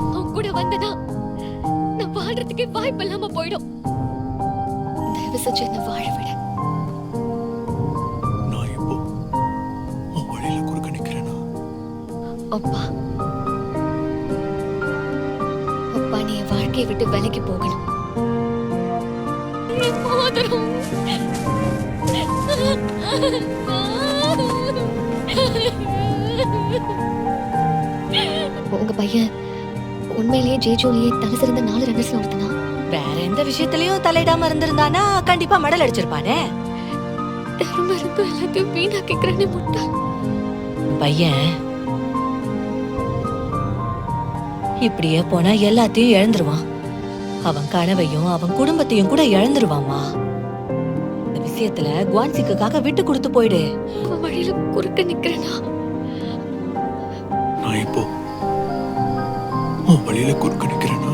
அவன் கூட வந்தனா நான் வாழ்றதுக்கே வாய்ப்பு இல்லாம போயிடும். தயவு செஞ்சு என்ன வாழ விட. நான் இப்போ உன் வழியில குறுக்க நிக்கிறேனா? அப்பா அப்பா, நீ என் வாழ்க்கையை விட்டு விலகி போகணும். என் மோதிரம். உங்க பையன் உண்மையிலேயே ஜேஜோலியே தலை சிறந்த 4 ரன்னர்ஸ்ல ஒருத்தனா? வேற எந்த விஷயத்திலயும் தலையிடாம இருந்திருந்தானா கண்டிப்பா மெடல் அடிச்சிருப்பானே. திறமை இருந்து எல்லாத்தையும் வீணாக்கிக்கிறேன்னு முட்டா பையன் இப்படியே போனா எல்லாத்தையும் இழந்துருவான். அவன் கனவையும் அவன் குடும்பத்தையும் கூட இழந்துருவாமா. இந்த விஷயத்துல குவான்சிக்காக விட்டு கொடுத்து போயிடு. அவன் வழியில குறுக்க நிக்கிறேனா? நான் இப்போ உன் வழியில குறுக்க நிக்கிறேனா?